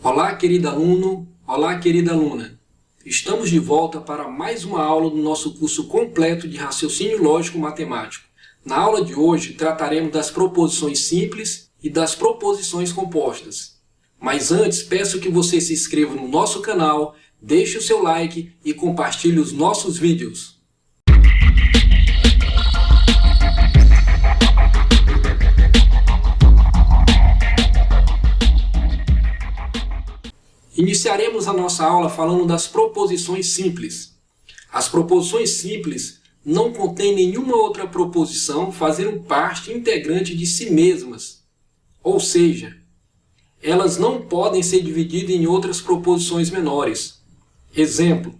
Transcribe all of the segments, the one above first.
Olá, querido aluno! Olá, querida aluna! Estamos de volta para mais uma aula do nosso curso completo de raciocínio lógico matemático. Na aula de hoje, trataremos das proposições simples e das proposições compostas. Mas antes, peço que você se inscreva no nosso canal, deixe o seu like e compartilhe os nossos vídeos. Iniciaremos a nossa aula falando das proposições simples. As proposições simples não contêm nenhuma outra proposição fazendo parte integrante de si mesmas. Ou seja, elas não podem ser divididas em outras proposições menores. Exemplo: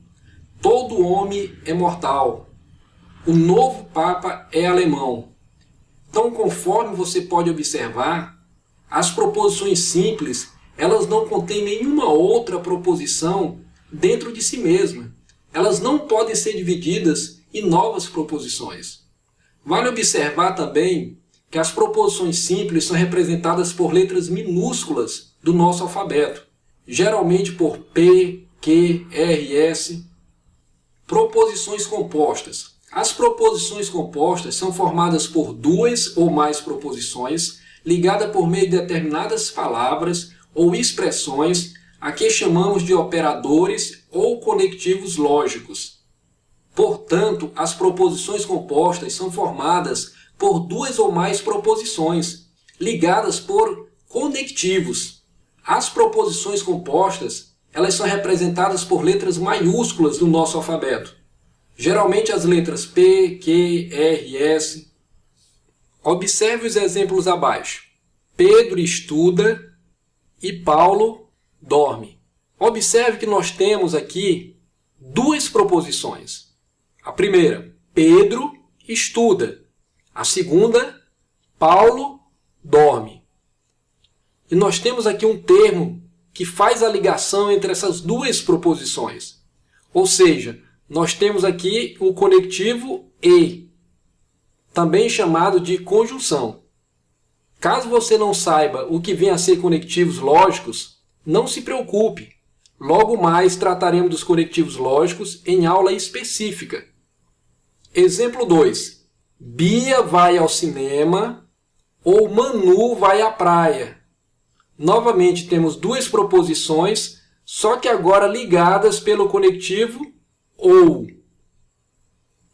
todo homem é mortal. O novo Papa é alemão. Então, conforme você pode observar, as proposições simples elas não contêm nenhuma outra proposição dentro de si mesma. Elas não podem ser divididas em novas proposições. Vale observar também que as proposições simples são representadas por letras minúsculas do nosso alfabeto, geralmente por P, Q, R, S. Proposições compostas. As proposições compostas são formadas por duas ou mais proposições ligadas por meio de determinadas palavras ou expressões a que chamamos de operadores ou conectivos lógicos. Portanto, as proposições compostas são formadas por duas ou mais proposições, ligadas por conectivos. As proposições compostas, elas são representadas por letras maiúsculas do nosso alfabeto, geralmente as letras P, Q, R, S. Observe os exemplos abaixo. Pedro estuda e Paulo dorme. Observe que nós temos aqui duas proposições. A primeira, Pedro estuda. A segunda, Paulo dorme. E nós temos aqui um termo que faz a ligação entre essas duas proposições. Ou seja, nós temos aqui o conectivo e, também chamado de conjunção. Caso você não saiba o que vem a ser conectivos lógicos, não se preocupe. Logo mais trataremos dos conectivos lógicos em aula específica. Exemplo 2. Bia vai ao cinema ou Manu vai à praia. Novamente temos duas proposições, só que agora ligadas pelo conectivo ou.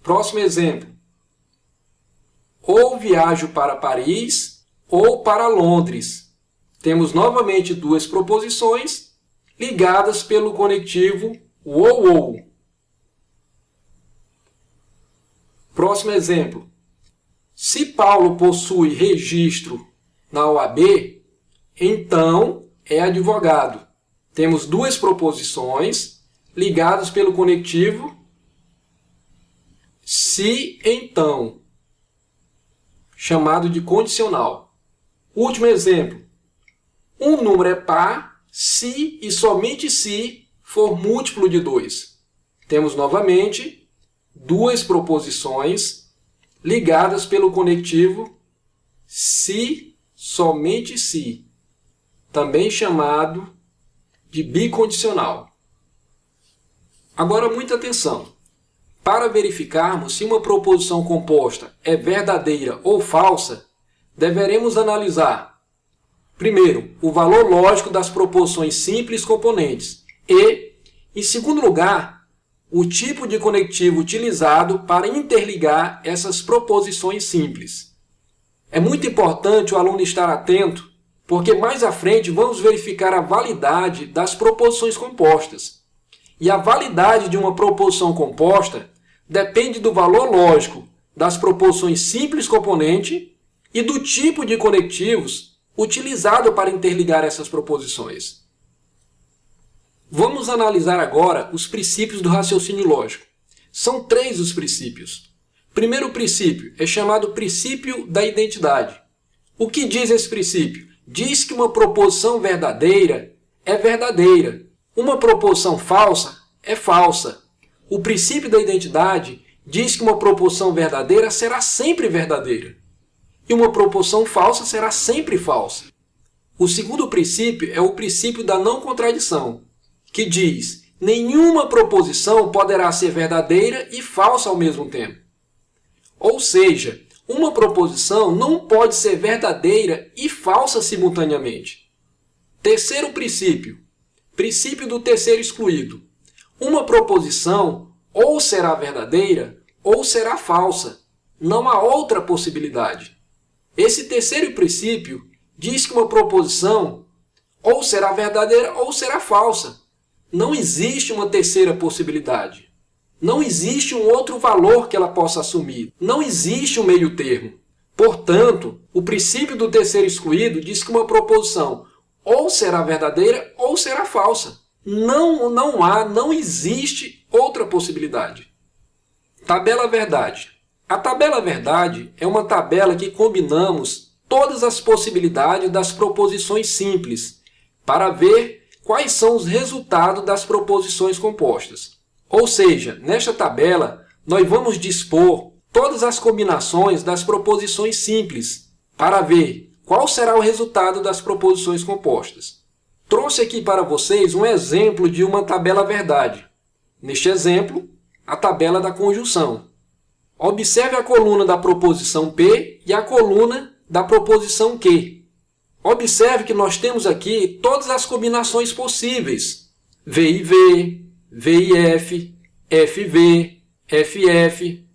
Próximo exemplo. Ou viajo para Paris ou para Londres. Temos novamente duas proposições ligadas pelo conectivo ou. Próximo exemplo. Se Paulo possui registro na OAB, então é advogado. Temos duas proposições ligadas pelo conectivo se então, chamado de condicional. Último exemplo. Um número é par se e somente se for múltiplo de 2. Temos novamente duas proposições ligadas pelo conectivo se, somente se, também chamado de bicondicional. Agora, muita atenção. Para verificarmos se uma proposição composta é verdadeira ou falsa, deveremos analisar, primeiro, o valor lógico das proposições simples componentes e, em segundo lugar, o tipo de conectivo utilizado para interligar essas proposições simples. É muito importante o aluno estar atento, porque mais à frente vamos verificar a validade das proposições compostas. E a validade de uma proposição composta depende do valor lógico das proposições simples componente e do tipo de conectivos utilizado para interligar essas proposições. Vamos analisar agora os princípios do raciocínio lógico. São 3 os princípios. Primeiro princípio é chamado princípio da identidade. O que diz esse princípio? Diz que uma proposição verdadeira é verdadeira. Uma proposição falsa é falsa. O princípio da identidade diz que uma proposição verdadeira será sempre verdadeira. E uma proposição falsa será sempre falsa. O segundo princípio é o princípio da não contradição, que diz: nenhuma proposição poderá ser verdadeira e falsa ao mesmo tempo. Ou seja, uma proposição não pode ser verdadeira e falsa simultaneamente. Terceiro princípio, princípio do terceiro excluído. Uma proposição ou será verdadeira ou será falsa. Não há outra possibilidade. Esse terceiro princípio diz que uma proposição ou será verdadeira ou será falsa. Não existe uma terceira possibilidade. Não existe um outro valor que ela possa assumir. Não existe um meio termo. Portanto, o princípio do terceiro excluído diz que uma proposição ou será verdadeira ou será falsa. Não existe outra possibilidade. Tabela verdade. A tabela verdade é uma tabela que combinamos todas as possibilidades das proposições simples para ver quais são os resultados das proposições compostas. Ou seja, nesta tabela, nós vamos dispor todas as combinações das proposições simples para ver qual será o resultado das proposições compostas. Trouxe aqui para vocês um exemplo de uma tabela verdade. Neste exemplo, a tabela da conjunção. Observe a coluna da proposição P e a coluna da proposição Q. Observe que nós temos aqui todas as combinações possíveis. V e V, V e F, FV, FF.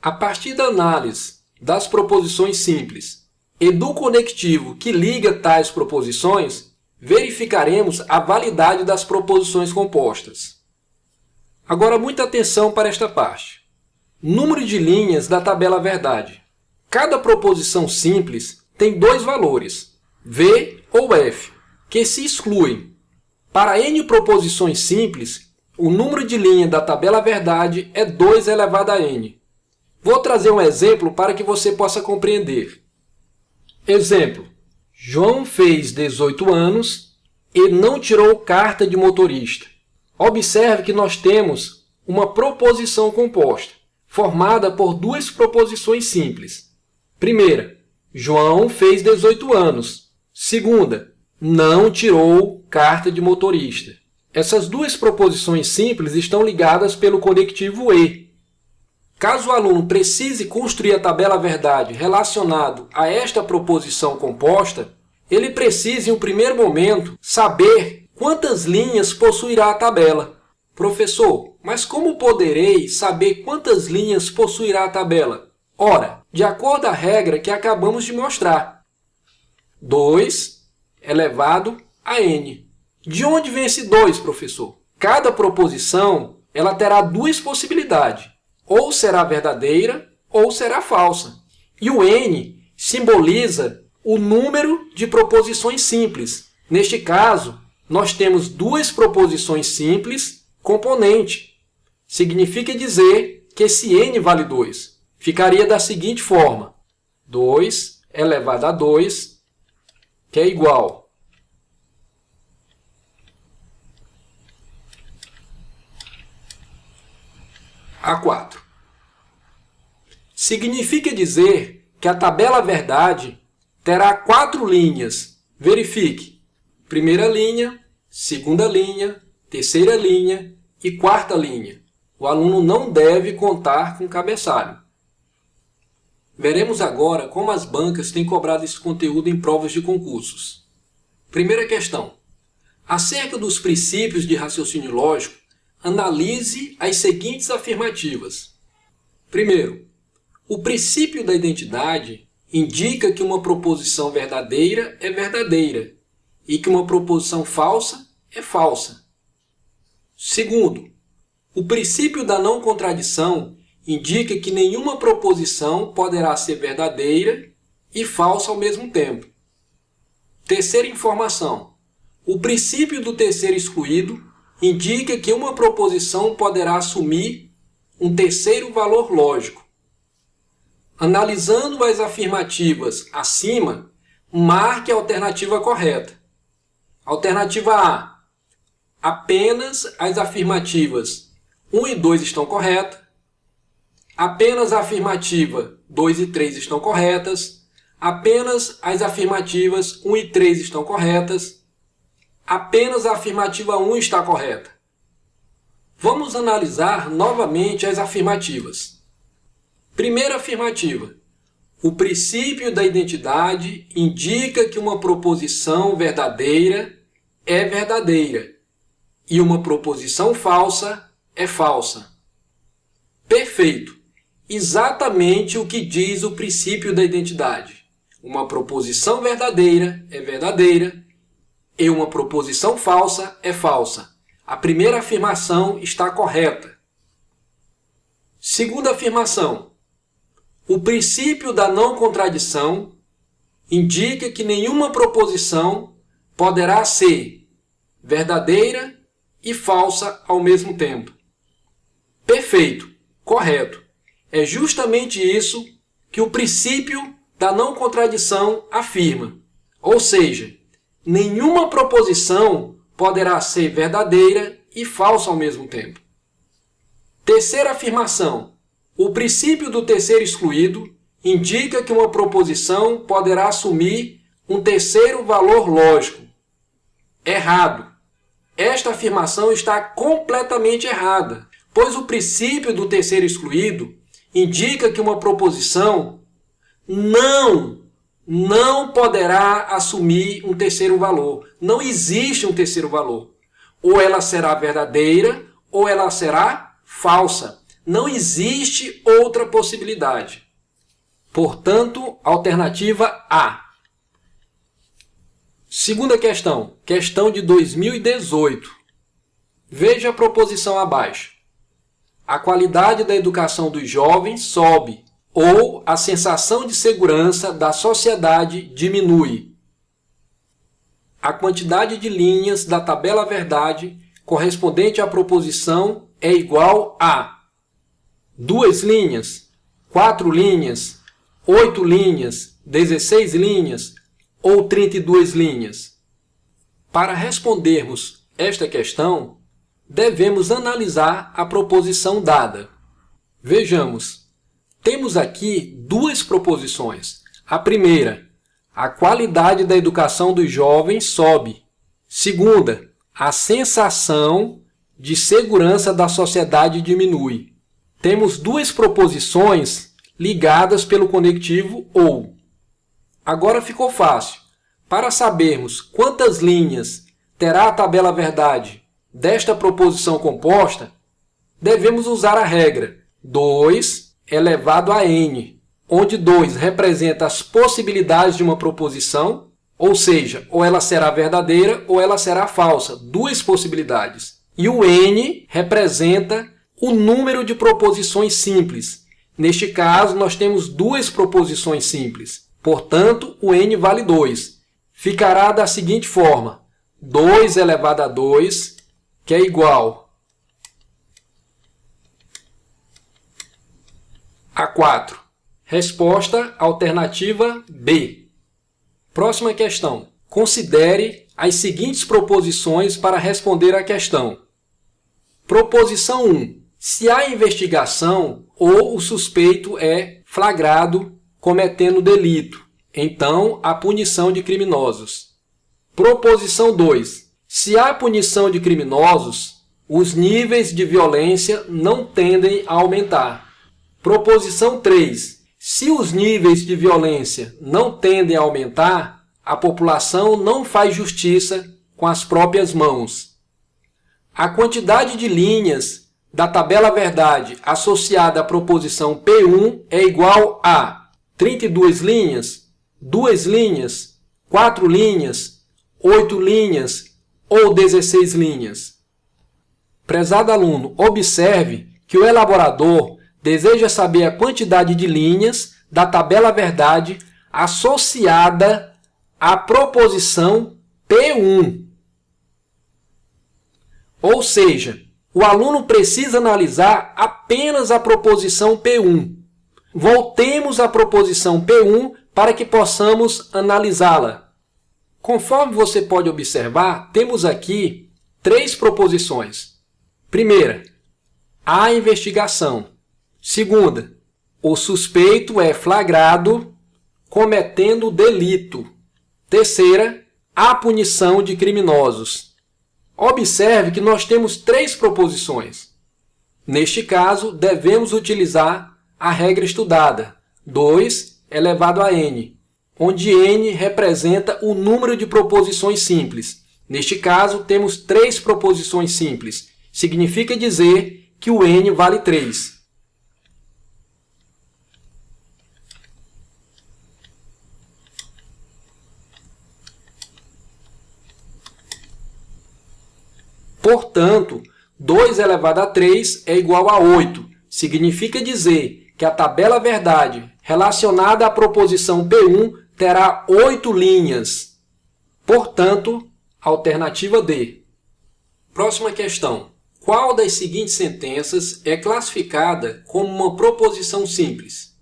A partir da análise das proposições simples e do conectivo que liga tais proposições, verificaremos a validade das proposições compostas. Agora, muita atenção para esta parte. Número de linhas da tabela verdade. Cada proposição simples tem dois valores, V ou F, que se excluem. Para N proposições simples, o número de linhas da tabela verdade é 2 elevado a N. Vou trazer um exemplo para que você possa compreender. Exemplo: João fez 18 anos e não tirou carta de motorista. Observe que nós temos uma proposição composta, formada por duas proposições simples. Primeira, João fez 18 anos. Segunda, não tirou carta de motorista. Essas duas proposições simples estão ligadas pelo conectivo E. Caso o aluno precise construir a tabela verdade relacionado a esta proposição composta, ele precisa, em um primeiro momento, saber quantas linhas possuirá a tabela. Professor, mas como poderei saber quantas linhas possuirá a tabela? Ora, de acordo à regra que acabamos de mostrar, 2 elevado a N. De onde vem esse 2, professor? Cada proposição ela terá duas possibilidades. Ou será verdadeira ou será falsa. E o N simboliza o número de proposições simples. Neste caso, nós temos duas proposições simples componente. Significa dizer que esse N vale 2. Ficaria da seguinte forma: 2 elevado a 2, que é igual a 4. Significa dizer que a tabela verdade terá 4 linhas. Verifique: primeira linha, segunda linha, terceira linha e quarta linha. O aluno não deve contar com cabeçalho. Veremos agora como as bancas têm cobrado esse conteúdo em provas de concursos. Primeira questão. Acerca dos princípios de raciocínio lógico, analise as seguintes afirmativas. Primeiro, o princípio da identidade indica que uma proposição verdadeira é verdadeira e que uma proposição falsa é falsa. Segundo, o princípio da não contradição indica que nenhuma proposição poderá ser verdadeira e falsa ao mesmo tempo. Terceira informação. O princípio do terceiro excluído indica que uma proposição poderá assumir um terceiro valor lógico. Analisando as afirmativas acima, marque a alternativa correta. Alternativa A. Apenas as afirmativas 1 e 2 estão corretas. Apenas a afirmativa 2 e 3 estão corretas. Apenas as afirmativas 1 e 3 estão corretas. Apenas a afirmativa 1 está correta. Vamos analisar novamente as afirmativas. Primeira afirmativa. O princípio da identidade indica que uma proposição verdadeira é verdadeira e uma proposição falsa é falsa. Perfeito! Exatamente o que diz o princípio da identidade. Uma proposição verdadeira é verdadeira e uma proposição falsa é falsa. A primeira afirmação está correta. Segunda afirmação. O princípio da não contradição indica que nenhuma proposição poderá ser verdadeira e falsa ao mesmo tempo. Perfeito, correto. É justamente isso que o princípio da não contradição afirma. Ou seja, nenhuma proposição poderá ser verdadeira e falsa ao mesmo tempo. Terceira afirmação. O princípio do terceiro excluído indica que uma proposição poderá assumir um terceiro valor lógico. Errado. Esta afirmação está completamente errada, pois o princípio do terceiro excluído indica que uma proposição não poderá assumir um terceiro valor. Não existe um terceiro valor. Ou ela será verdadeira ou ela será falsa. Não existe outra possibilidade. Portanto, alternativa A. Segunda questão. Questão de 2018. Veja a proposição abaixo. A qualidade da educação dos jovens sobe ou a sensação de segurança da sociedade diminui. A quantidade de linhas da tabela verdade correspondente à proposição é igual a 2 linhas, 4 linhas, 8 linhas, 16 linhas ou 32 linhas. Para respondermos esta questão, devemos analisar a proposição dada. Vejamos. Temos aqui duas proposições. A primeira, a qualidade da educação dos jovens sobe. Segunda, a sensação de segurança da sociedade diminui. Temos duas proposições ligadas pelo conectivo ou. Agora ficou fácil. Para sabermos quantas linhas terá a tabela verdade desta proposição composta, devemos usar a regra 2 elevado a n, onde 2 representa as possibilidades de uma proposição, ou seja, ou ela será verdadeira ou ela será falsa, 2 possibilidades. E o n representa o número de proposições simples. Neste caso, nós temos 2 proposições simples. Portanto, o n vale 2. Ficará da seguinte forma: 2 elevado a 2, que é igual a 4. Resposta alternativa B. Próxima questão. Considere as seguintes proposições para responder à questão. Proposição 1. Se há investigação ou o suspeito é flagrado cometendo delito, então há punição de criminosos. Proposição 2. Se há punição de criminosos, os níveis de violência não tendem a aumentar. Proposição 3. Se os níveis de violência não tendem a aumentar, a população não faz justiça com as próprias mãos. A quantidade de linhas da tabela verdade associada à proposição P1 é igual a 32 linhas, 2 linhas, 4 linhas, 8 linhas ou 16 linhas. Prezado aluno, observe que o elaborador deseja saber a quantidade de linhas da tabela verdade associada à proposição P1. Ou seja, o aluno precisa analisar apenas a proposição P1. Voltemos à proposição P1 para que possamos analisá-la. Conforme você pode observar, temos aqui 3 proposições. Primeira, há investigação. Segunda, o suspeito é flagrado cometendo delito. Terceira, a punição de criminosos. Observe que nós temos 3 proposições. Neste caso, devemos utilizar a regra estudada, 2 elevado a n, onde n representa o número de proposições simples. Neste caso, temos 3 proposições simples. Significa dizer que o n vale 3. Portanto, 2 elevado a 3 é igual a 8. Significa dizer que a tabela verdade relacionada à proposição P1 terá 8 linhas. Portanto, alternativa D. Próxima questão. Qual das seguintes sentenças é classificada como uma proposição simples?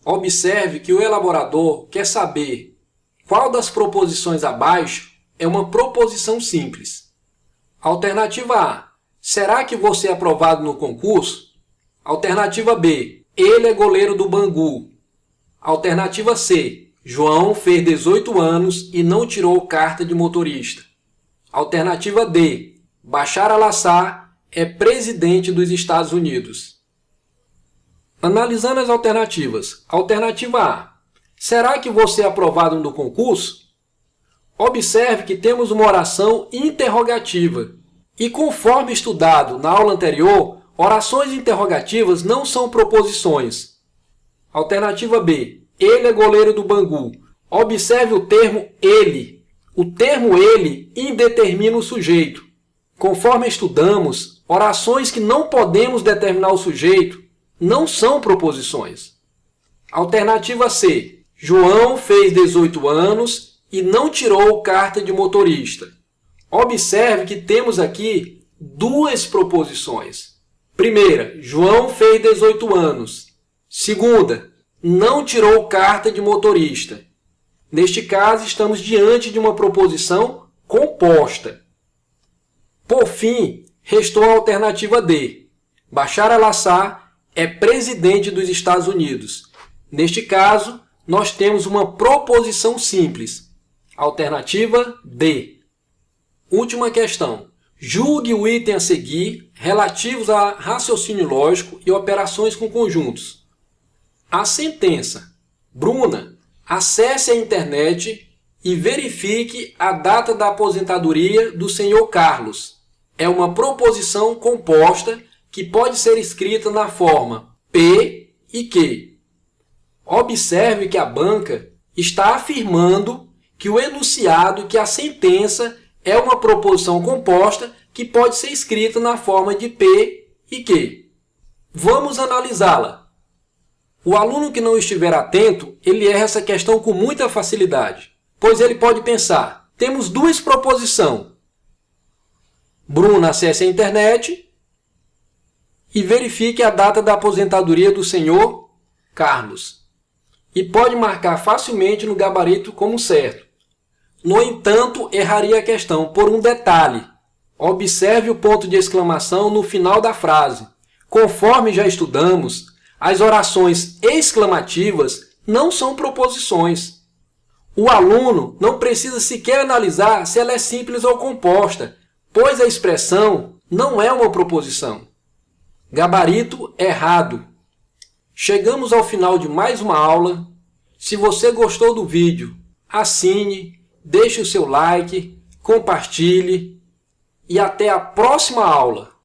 Observe que o elaborador quer saber qual das proposições abaixo é uma proposição simples. Alternativa A. Será que você é aprovado no concurso? Alternativa B. Ele é goleiro do Bangu. Alternativa C. João fez 18 anos e não tirou carta de motorista. Alternativa D. Bashar al-Assad é presidente dos Estados Unidos. Analisando as alternativas. Alternativa A. Será que você é aprovado no concurso? Observe que temos uma oração interrogativa. E conforme estudado na aula anterior, orações interrogativas não são proposições. Alternativa B. Ele é goleiro do Bangu. Observe o termo ele. O termo ele indetermina o sujeito. Conforme estudamos, orações que não podemos determinar o sujeito não são proposições. Alternativa C. João fez 18 anos e não tirou carta de motorista. Observe que temos aqui 2 proposições. Primeira, João fez 18 anos. Segunda, não tirou carta de motorista. Neste caso, estamos diante de uma proposição composta. Por fim, restou a alternativa D. Bashar al-Assad é presidente dos Estados Unidos. Neste caso, nós temos uma proposição simples. Alternativa D. Última questão. Julgue o item a seguir relativos a raciocínio lógico e operações com conjuntos. A sentença. Bruna, acesse a internet e verifique a data da aposentadoria do senhor Carlos. É uma proposição composta que pode ser escrita na forma P e Q. Observe que a banca está afirmando que o enunciado, que a sentença é uma proposição composta que pode ser escrita na forma de P e Q. Vamos analisá-la. O aluno que não estiver atento, ele erra essa questão com muita facilidade, pois ele pode pensar, temos 2 proposições. Bruna, acesse a internet e verifique a data da aposentadoria do senhor Carlos. E pode marcar facilmente no gabarito como certo. No entanto, erraria a questão por um detalhe. Observe o ponto de exclamação no final da frase. Conforme já estudamos, as orações exclamativas não são proposições. O aluno não precisa sequer analisar se ela é simples ou composta, pois a expressão não é uma proposição. Gabarito errado. Chegamos ao final de mais uma aula. Se você gostou do vídeo, assine, deixe o seu like, compartilhe e até a próxima aula.